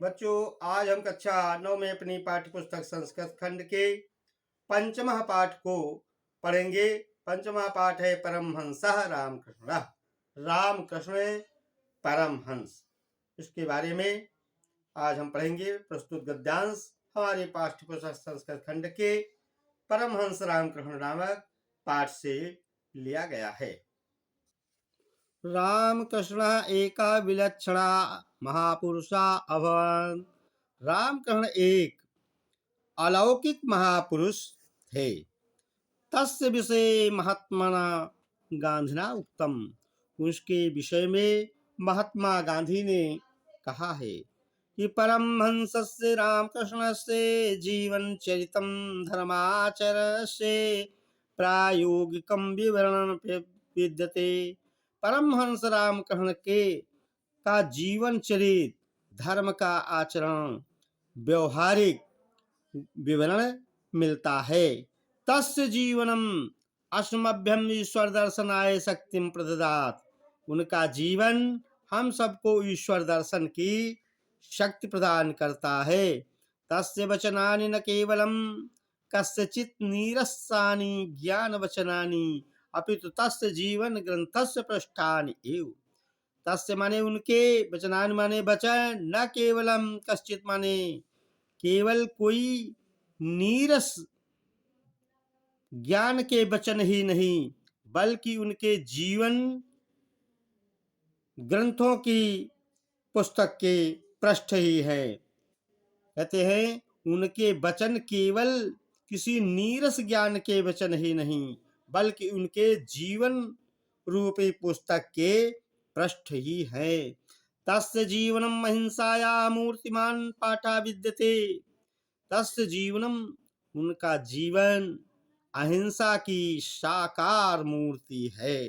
बच्चों, आज हम कक्षा 9 में अपनी पाठ्य पुस्तक संस्कृत खंड के पंचमः पाठ को पढ़ेंगे। पंचमः पाठ है परमहंसः रामकृष्ण। रामकृष्ण परमहंस, इसके बारे में आज हम पढ़ेंगे। प्रस्तुत गद्यांश हमारे पाठ्य पुस्तक संस्कृत खंड के परमहंस रामकृष्ण नामक पाठ से लिया गया है। रामकृष्ण एका विलक्षणा महापुरुषा अभवन्। रामकृष्ण एक अलौकिक महापुरुष थे। तस्य विषये महात्मना गांधिना उक्तम। उसके विषय में महात्मा गांधी ने कहा है कि परमहंसस्य रामकृष्णस्य जीवन चरितम धर्माचरस्य प्रायोगिकम विवरण विद्यते। परमहंस रामकृष्ण के का जीवन चरित्र, धर्म का आचरण, व्यवहारिक विवरण मिलता है। तस्य जीवनम अस्मभ्यम ईश्वर दर्शनाय शक्तिम प्रददात। उनका जीवन हम सबको ईश्वर दर्शन की शक्ति प्रदान करता है। तस्य वचनानि न केवलम कस्यचित् नीरसानि ज्ञान वचनानि अपितु तस्य जीवन ग्रंथस्य पृष्ठानि एव। तस्य माने उनके, वचनानि माने वचन, न केवलम कश्चित माने केवल कोई नीरस ज्ञान के वचन ही नहीं, बल्कि उनके जीवन ग्रंथों की पुस्तक के पृष्ठ ही है। कहते हैं उनके वचन केवल किसी नीरस ज्ञान के वचन ही नहीं, बल्कि उनके जीवन रूपी पुस्तक के पृष्ठ ही है। तस्य जीवनम अहिंसाया मूर्तिमान पाठा विद्यते। तस्य जीवनम उनका जीवन अहिंसा की साकार मूर्ति है।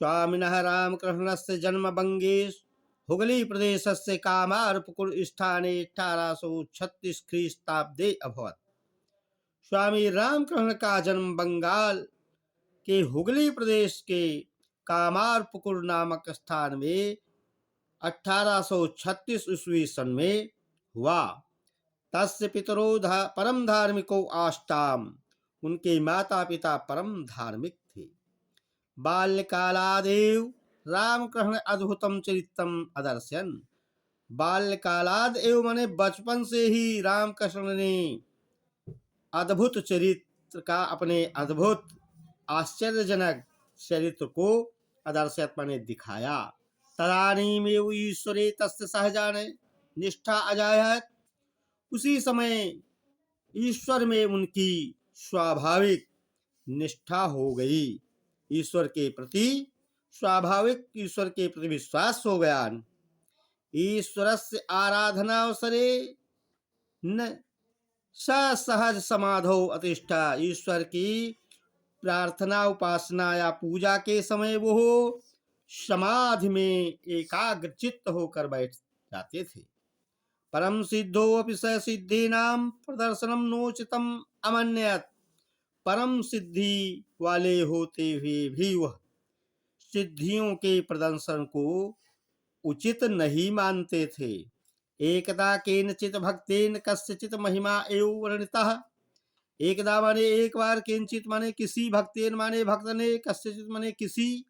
स्वामिनः रामकृष्णस्य जन्म बंगेश हुगली प्रदेशस्य कामारपुकुर स्थाने 1836 ख्रीस्ताब्दे अभवत्। स्वामी रामकृष्ण का जन्म बंगाल के हुगली प्रदेश के कामारपुकुर नामक स्थान में 1836 ईस्वी सन में हुआ। तस्य पितरो परम धार्मिको आस्ताम। उनके माता पिता परम धार्मिक थे। बाल्यकालादेव रामकृष्ण अद्भुतम चरित्रम अदर्शन। बाल्यकालाद एवं माने बचपन से ही रामकृष्ण ने अद्भुत चरित्र का, अपने अद्भुत आश्चर्यजनक चरित्र को अदर्शत माने दिखाया। तदानीमेव ईश्वरे तस्य सहजाने निष्ठा अजायत। उसी समय ईश्वर में उनकी स्वाभाविक निष्ठा हो गई। ईश्वर के प्रति स्वाभाविक ईश्वर के प्रति विश्वास हो गया। ईश्वरस्य आराधनावसरे न सहज समाधौ अतिष्ठा। ईश्वर की प्रार्थना, उपासना या पूजा के समय वो समाधि में एकाग्र चित्त होकर बैठ जाते थे। परम सिद्धो अपि स सिद्धीनाम प्रदर्शनम नोचितम अमन्यत। परम सिद्धि वाले होते हुए भी वह सिद्धियों के प्रदर्शन को उचित नहीं मानते थे। एकदा केनचित भक्तेन कस्यचित महिमा एव वर्णितः। एकदा माने एक बार, केनचित माने किसी, भक्तेन माने भक्त ने, कस्यचित माने किसी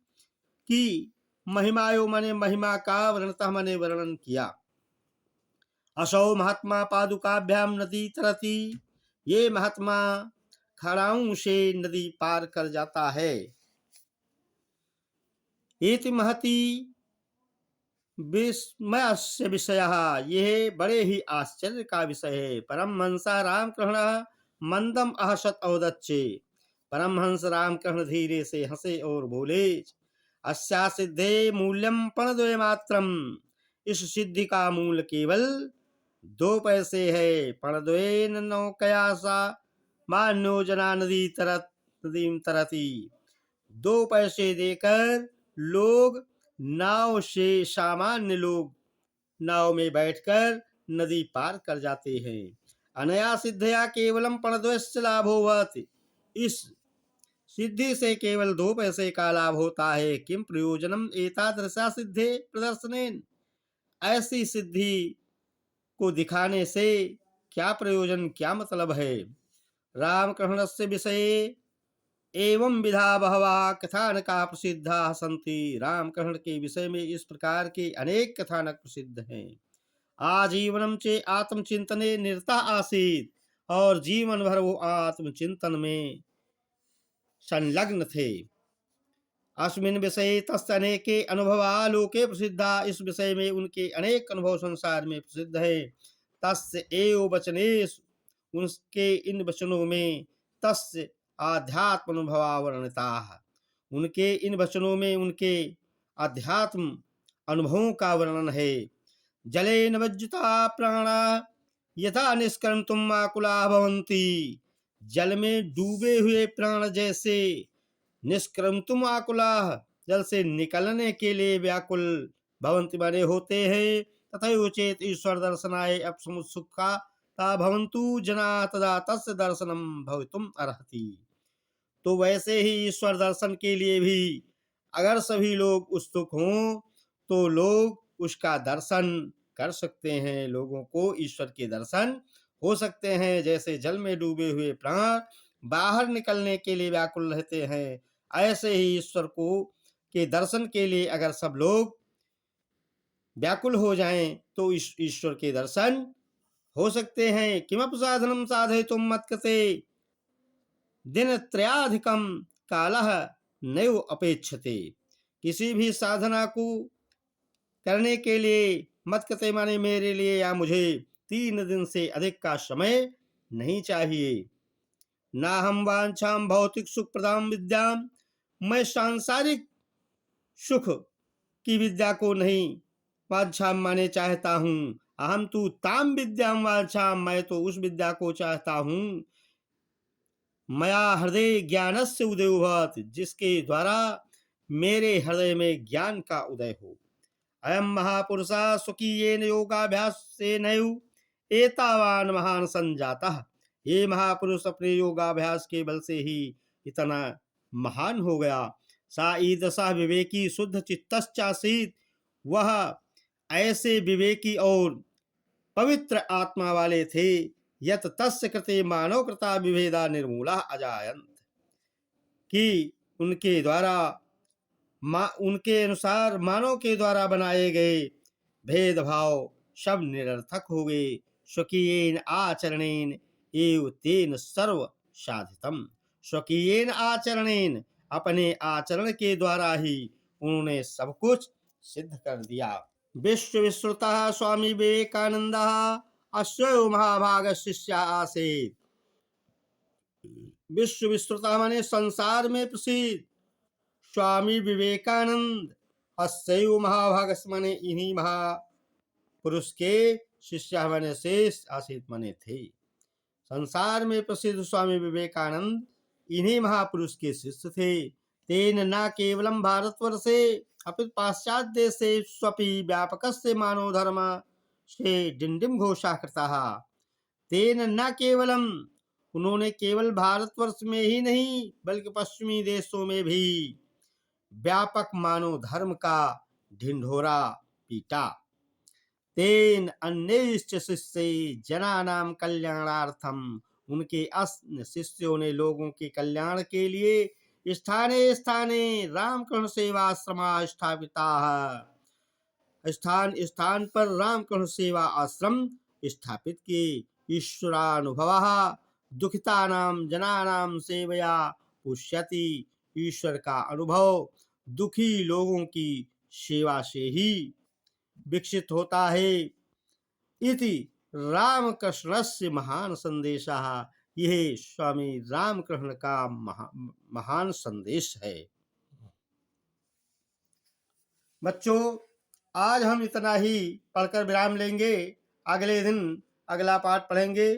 की, महिमा एव माने महिमा का, वर्णितः माने वर्णन किया। असौ महात्मा पादुकाभ्याम नदी तरती। ये महात्मा खड़ाऊ से नदी पार कर जाता है। इति महती विस्मयस्य विषयः। यह बड़े ही आश्चर्य का विषय है। परमहंसा रामकृष्ण मंदम अहसत औदच्चे। परमहंस रामकृष्ण धीरे से हंसे और बोले, अस्या सिद्धे मूल्यम प्रणद्वय मात्रम। इस सिद्धि का मूल केवल 2 पैसे है। प्रणद्वयेन नौकया सा मान्यो जना नदीम तरती। 2 पैसे देकर लोग नाव से, सामान्य लोग नाव में बैठकर नदी पार कर जाते हैं। अनया सिद्धया केवलम प्रणद्वयस्य लाभोवत्। इस सिद्धि से केवल 2 पैसे का लाभ होता है। किम प्रयोजनम एतादृशा सिद्धे प्रदर्शनेन। ऐसी सिद्धि को दिखाने से क्या प्रयोजन, क्या मतलब है। रामकृष्णस्य विषये एवं विधा बहवः कथानका प्रसिद्धा सन्ति। रामकृष्ण के विषय में इस प्रकार के अनेक कथानक प्रसिद्ध हैं। आजीवनम चे आत्मचिंतने निरता आसीत, और जीवन भर वो आत्मचिंतन में संलग्न थे। अस्मिन् विषये तस्य अनेके अनुभवा लोके प्रसिद्धा। इस विषय में उनके अनेक अनुभव संसार में प्रसिद्ध है। तस्य एव वचनेषु, उनके इन वचनों में तस्य आध्यात्म अनुभवा वर्णिता। उनके इन वचनों में उनके आध्यात्म अनुभवों का वर्णन है। जले नवज्जुता प्राणा यथा निष्कर्मतुम आकुला भवन्ति। जल में डूबे हुए प्राण जैसे निष्क्रमतुम आकुला, जल से निकलने के लिए व्याकुल, भवन्ति बने होते हैं। तथा चेत ईश्वर दर्शनाय अपसमुत्सुका ता भवन्तु जना तदा तस्य दर्शनम भवितुम अर्हति। तो वैसे ही ईश्वर दर्शन के लिए भी अगर सभी लोग उत्सुक हों तो लोग उसका दर्शन कर सकते हैं। लोगों को ईश्वर के दर्शन हो सकते हैं। जैसे जल में डूबे हुए प्राण बाहर निकलने के लिए व्याकुल रहते हैं, ऐसे ही ईश्वर को के दर्शन के लिए अगर सब लोग व्याकुल हो जाएं तो ईश्वर के दर्शन हो सकते हैं। किमप साधनम साधयितुम मत्कृते दिनत्रयाधिकम कालः नैव अपेक्षते। किसी भी साधना को करने के लिए मत्कृते माने मेरे लिए या मुझे 3 दिन से अधिक का समय नहीं चाहिए। ना हम वांछाम भौतिक सुख प्रदाम विद्याम, मैं सांसारिक सुख की विद्या को नहीं वांछाम माने चाहता हूँ। अहम तू ताम विद्याम वांछाम, मैं तो उस विद्या को चाहता हूँ। मया हृदय ज्ञानस्य उदय भवत, जिसके द्वारा मेरे हृदय में ज्ञान का उदय हो। अयम महापुरुषा स्वकीयेन योगाभ्यासेनैव एतावान महान संजातः। ये महापुरुष अपने योगाभ्यास के बल से ही इतना महान हो गया। सा ईदशा विवेकी शुद्ध चित्तश्चासीत, वह ऐसे विवेकी और पवित्र आत्मा वाले थे। यत तस्य कृते मानव कृता विभेदा निर्मूला अजायंत, कि उनके द्वारा उनके अनुसार मानव के द्वारा बनाए गए भेदभाव सब निरर्थक हो गए। स्वकीयेन आचरणेन एव तेन सर्व साधितम। स्वकीयेन आचरणेन, अपने आचरण के द्वारा ही उन्होंने सब कुछ सिद्ध कर दिया। विश्व विश्रुतः स्वामी विवेकानंद अश्वयो महाभाग शिष्य आसीत। विश्व विश्रुतः माने संसार में प्रसिद्ध स्वामी विवेकानंद अश्वयो महाभाग माने इन्हीं महापुरुष के शिष्य माने शेष आसीत माने थे। संसार में प्रसिद्ध स्वामी विवेकानंद इन्हीं महापुरुष के शिष्य थे। तेन न केवलम भारतवर्षे अपितु पाश्चात्य देशे स्वपि व्यापकस्य मानव धर्म से डिंडिम घोषा कृता। तेन न केवलम, उन्होंने केवल भारतवर्ष में ही नहीं बल्कि पश्चिमी देशों में भी व्यापक मानव धर्म का ढिंढोरा पीटा। तेन अन्यश्च शिष्य जनानां कल्याणार्थम, उनके अन्य शिष्यों ने लोगों के कल्याण के लिए स्थाने स्थाने रामकृष्ण सेवाश्रमा स्थापिता। स्थान स्थान पर रामकृष्ण सेवा आश्रम स्थापित किए। ईश्वरानुभव दुखितानां जनानां सेवया पुष्यति। ईश्वर का अनुभव दुखी लोगों की सेवा से ही विकसित होता है। इति रामकृष्णस्य महान संदेशः, यह स्वामी रामकृष्ण का महान संदेश है। बच्चों, आज हम इतना ही पढ़कर विराम लेंगे। अगले दिन अगला पाठ पढ़ेंगे।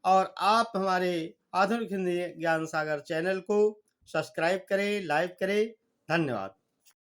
और आप हमारे आधुनिक हिंदी ज्ञान सागर चैनल को सब्सक्राइब करें, लाइक करें। धन्यवाद।